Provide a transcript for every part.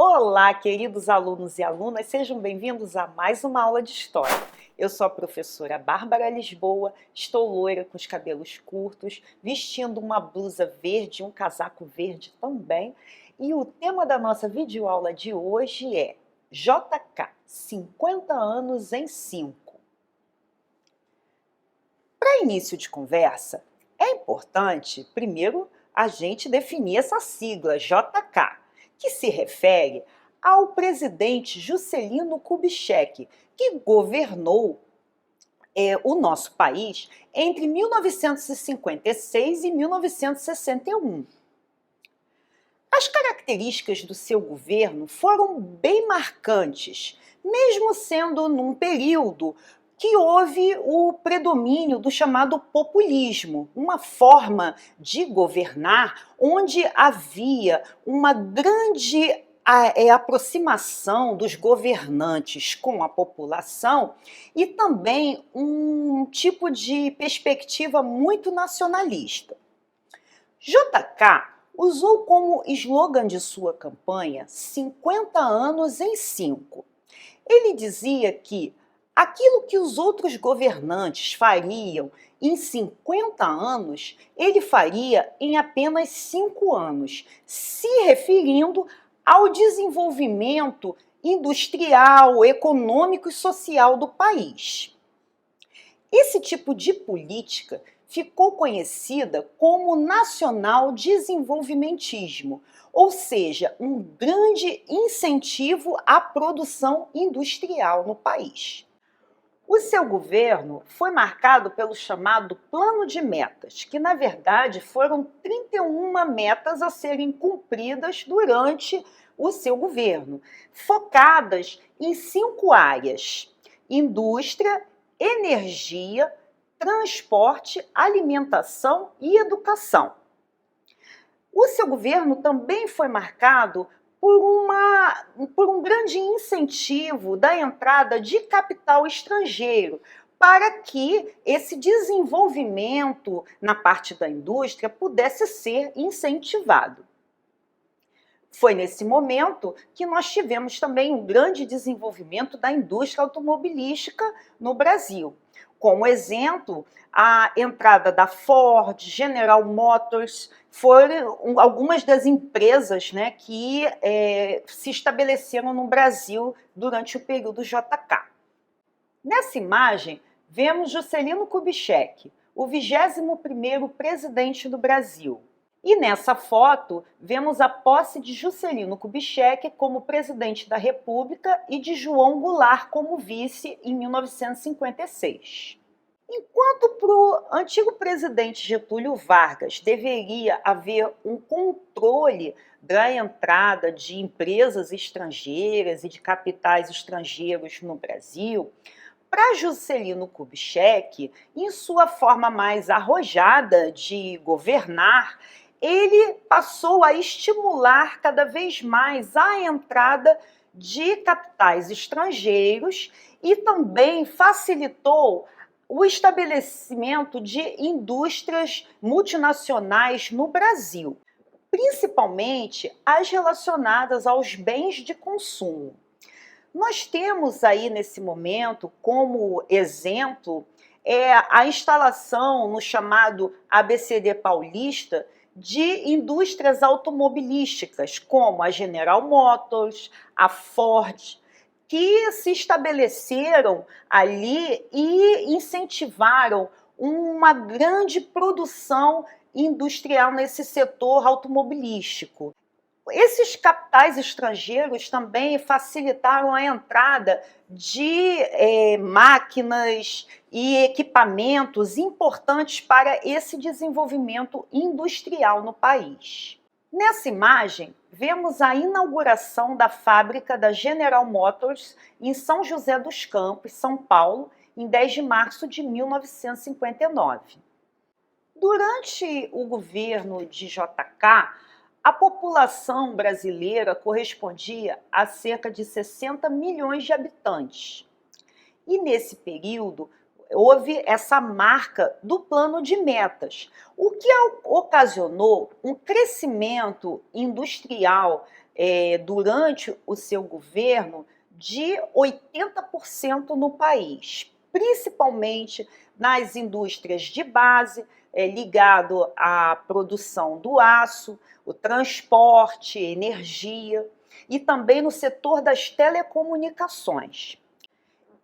Olá, queridos alunos e alunas, sejam bem-vindos a mais uma aula de História. Eu sou a professora Bárbara Lisboa, estou loira com os cabelos curtos, vestindo uma blusa verde e um casaco verde também. E o tema da nossa videoaula de hoje é JK, 50 anos em 5. Para início de conversa, é importante, primeiro, a gente definir essa sigla JK, que se refere ao presidente Juscelino Kubitschek, que governou o nosso país entre 1956 e 1961. As características do seu governo foram bem marcantes, mesmo sendo num período que houve o predomínio do chamado populismo, uma forma de governar onde havia uma grande aproximação dos governantes com a população e também um tipo de perspectiva muito nacionalista. JK usou como slogan de sua campanha 50 anos em 5. Ele dizia que aquilo que os outros governantes fariam em 50 anos, ele faria em apenas 5 anos, se referindo ao desenvolvimento industrial, econômico e social do país. Esse tipo de política ficou conhecida como nacional-desenvolvimentismo, ou seja, um grande incentivo à produção industrial no país. O seu governo foi marcado pelo chamado Plano de Metas, que na verdade foram 31 metas a serem cumpridas durante o seu governo, focadas em 5 áreas: indústria, energia, transporte, alimentação e educação. O seu governo também foi marcado por um grande incentivo da entrada de capital estrangeiro, para que esse desenvolvimento na parte da indústria pudesse ser incentivado. Foi nesse momento que nós tivemos também um grande desenvolvimento da indústria automobilística no Brasil. Como exemplo, a entrada da Ford, General Motors, foram algumas das empresas, que se estabeleceram no Brasil durante o período JK. Nessa imagem, vemos Juscelino Kubitschek, o 21º presidente do Brasil. E nessa foto, vemos a posse de Juscelino Kubitschek como presidente da República e de João Goulart como vice em 1956. Enquanto para o antigo presidente Getúlio Vargas deveria haver um controle da entrada de empresas estrangeiras e de capitais estrangeiros no Brasil, para Juscelino Kubitschek, em sua forma mais arrojada de governar, ele passou a estimular cada vez mais a entrada de capitais estrangeiros e também facilitou o estabelecimento de indústrias multinacionais no Brasil, principalmente as relacionadas aos bens de consumo. Nós temos aí nesse momento como exemplo a instalação no chamado ABCD Paulista de indústrias automobilísticas, como a General Motors, a Ford, que se estabeleceram ali e incentivaram uma grande produção industrial nesse setor automobilístico. Esses capitais estrangeiros também facilitaram a entrada de máquinas e equipamentos importantes para esse desenvolvimento industrial no país. Nessa imagem, vemos a inauguração da fábrica da General Motors em São José dos Campos, São Paulo, em 10 de março de 1959. Durante o governo de JK, a população brasileira correspondia a cerca de 60 milhões de habitantes. E nesse período, houve essa marca do plano de metas, o que ocasionou um crescimento industrial durante o seu governo, de 80% no país, principalmente nas indústrias de base, ligado à produção do aço, o transporte, energia e também no setor das telecomunicações.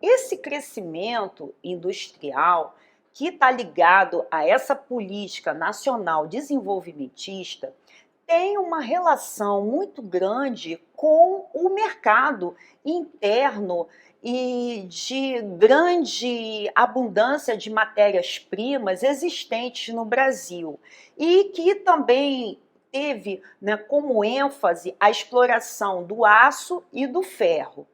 Esse crescimento industrial, que está ligado a essa política nacional desenvolvimentista, tem uma relação muito grande com o mercado interno e de grande abundância de matérias-primas existentes no Brasil, e que também teve, né, como ênfase a exploração do aço e do ferro.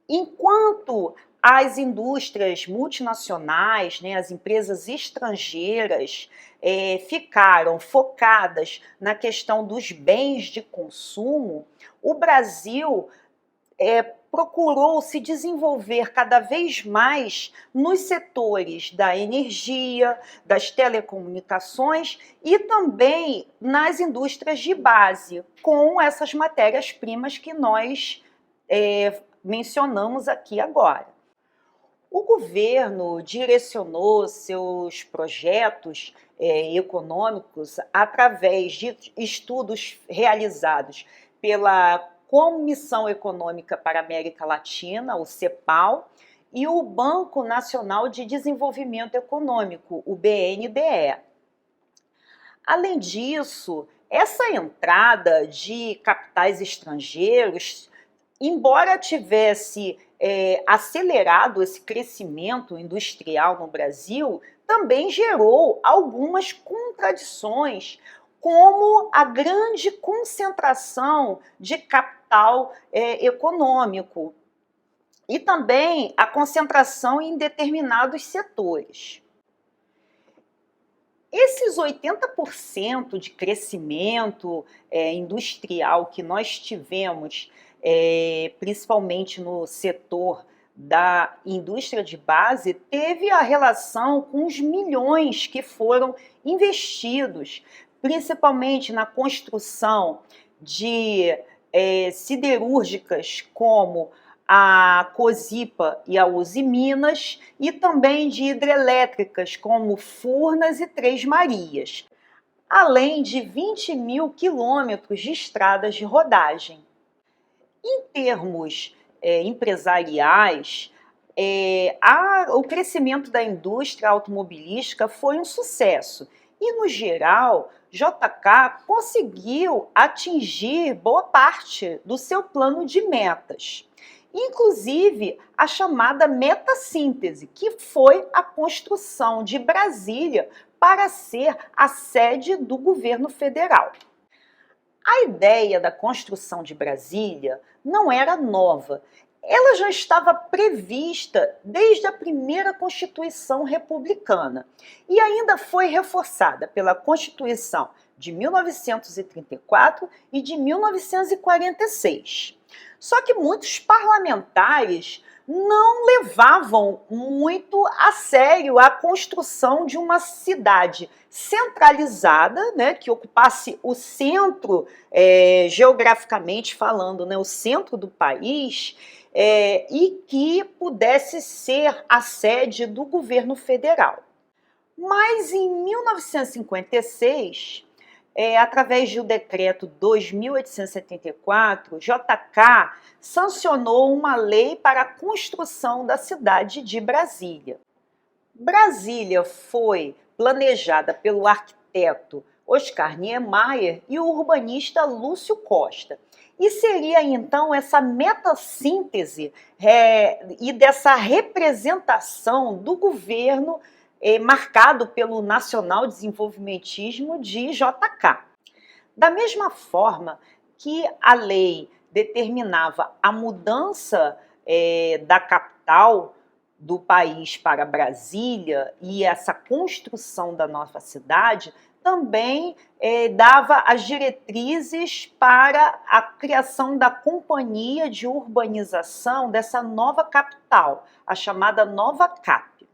Enquanto as indústrias multinacionais, né, as empresas estrangeiras, ficaram focadas na questão dos bens de consumo, o Brasil procurou se desenvolver cada vez mais nos setores da energia, das telecomunicações e também nas indústrias de base, com essas matérias-primas que nós mencionamos aqui agora. O governo direcionou seus projetos econômicos através de estudos realizados pela Comissão Econômica para a América Latina, o CEPAL, e o Banco Nacional de Desenvolvimento Econômico, o BNDE. Além disso, essa entrada de capitais estrangeiros, embora tivesse acelerado esse crescimento industrial no Brasil, também gerou algumas contradições, como a grande concentração de capital econômico e também a concentração em determinados setores. Esses 80% de crescimento industrial que nós tivemos, principalmente no setor da indústria de base, teve a relação com os milhões que foram investidos, principalmente na construção de siderúrgicas como a Cosipa e a Usiminas, e também de hidrelétricas como Furnas e Três Marias, além de 20 mil quilômetros de estradas de rodagem. Em termos empresariais, o crescimento da indústria automobilística foi um sucesso e, no geral, JK conseguiu atingir boa parte do seu plano de metas, inclusive a chamada metassíntese, que foi a construção de Brasília para ser a sede do governo federal. A ideia da construção de Brasília não era nova. Ela já estava prevista desde a primeira Constituição Republicana e ainda foi reforçada pela Constituição de 1934 e de 1946. Só que muitos parlamentares não levavam muito a sério a construção de uma cidade centralizada, né, que ocupasse o centro, geograficamente falando, né, o centro do país, e que pudesse ser a sede do governo federal. Mas em 1956, através do decreto 2874, JK sancionou uma lei para a construção da cidade de Brasília. Brasília foi planejada pelo arquiteto Oscar Niemeyer e o urbanista Lúcio Costa. E seria então essa metassíntese e dessa representação do governo marcado pelo nacional-desenvolvimentismo de JK. Da mesma forma que a lei determinava a mudança da capital do país para Brasília e essa construção da nova cidade, também dava as diretrizes para a criação da companhia de urbanização dessa nova capital, a chamada Nova Cap.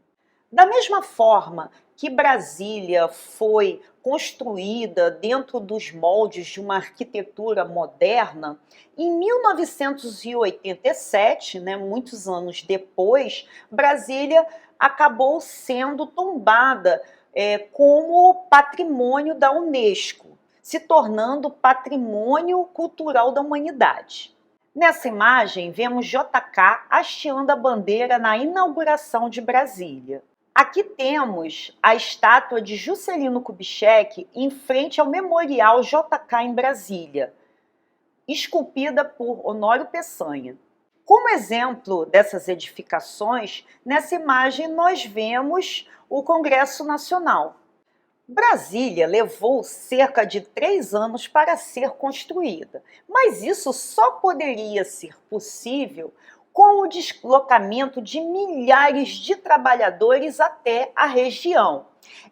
Da mesma forma que Brasília foi construída dentro dos moldes de uma arquitetura moderna, em 1987, né, muitos anos depois, Brasília acabou sendo tombada como patrimônio da Unesco, se tornando patrimônio cultural da humanidade. Nessa imagem, vemos JK hasteando a bandeira na inauguração de Brasília. Aqui temos a estátua de Juscelino Kubitschek em frente ao Memorial JK em Brasília, esculpida por Honório Peçanha. Como exemplo dessas edificações, nessa imagem nós vemos o Congresso Nacional. Brasília levou cerca de 3 anos para ser construída, mas isso só poderia ser possível com o deslocamento de milhares de trabalhadores até a região.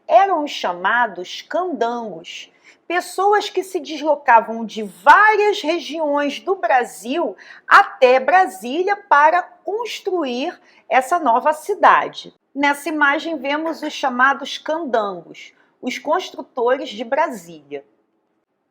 Eram os chamados candangos, pessoas que se deslocavam de várias regiões do Brasil até Brasília para construir essa nova cidade. Nessa imagem vemos os chamados candangos, os construtores de Brasília.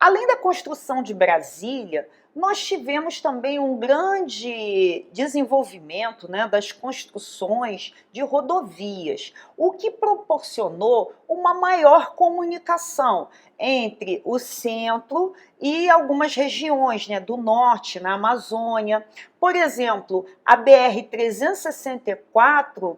Além da construção de Brasília, nós tivemos também um grande desenvolvimento, né, das construções de rodovias, o que proporcionou uma maior comunicação entre o centro e algumas regiões, né, do norte, na Amazônia. Por exemplo, a BR-364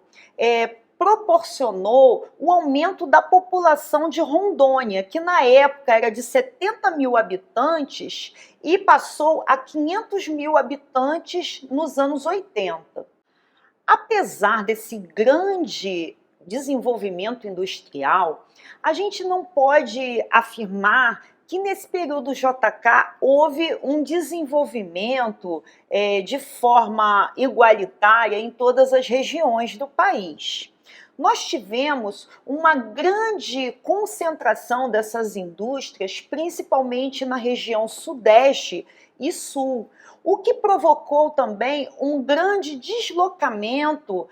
proporcionou o aumento da população de Rondônia, que na época era de 70 mil habitantes e passou a 500 mil habitantes nos anos 80. Apesar desse grande desenvolvimento industrial, a gente não pode afirmar que nesse período JK houve um desenvolvimento de forma igualitária em todas as regiões do país. Nós tivemos uma grande concentração dessas indústrias, principalmente na região sudeste e sul, o que provocou também um grande deslocamento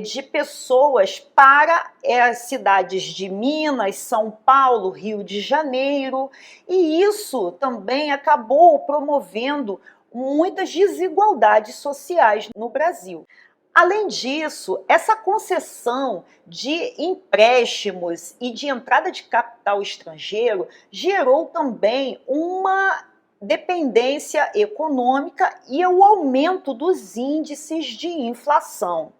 de pessoas para as cidades de Minas, São Paulo, Rio de Janeiro, e isso também acabou promovendo muitas desigualdades sociais no Brasil. Além disso, essa concessão de empréstimos e de entrada de capital estrangeiro gerou também uma dependência econômica e o aumento dos índices de inflação.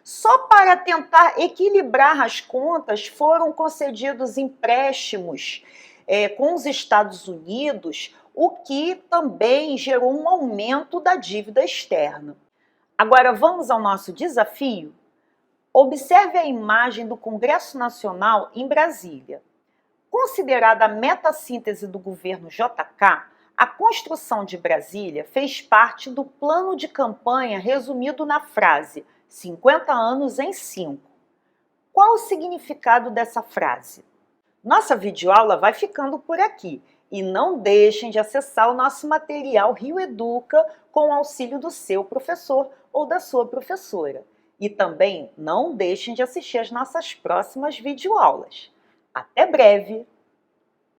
Só para tentar equilibrar as contas, foram concedidos empréstimos com os Estados Unidos, o que também gerou um aumento da dívida externa. Agora vamos ao nosso desafio? Observe a imagem do Congresso Nacional em Brasília. Considerada a metassíntese do governo JK, a construção de Brasília fez parte do plano de campanha resumido na frase 50 anos em 5. Qual o significado dessa frase? Nossa videoaula vai ficando por aqui. E não deixem de acessar o nosso material Rio Educa com o auxílio do seu professor ou da sua professora. E também não deixem de assistir as nossas próximas videoaulas. Até breve!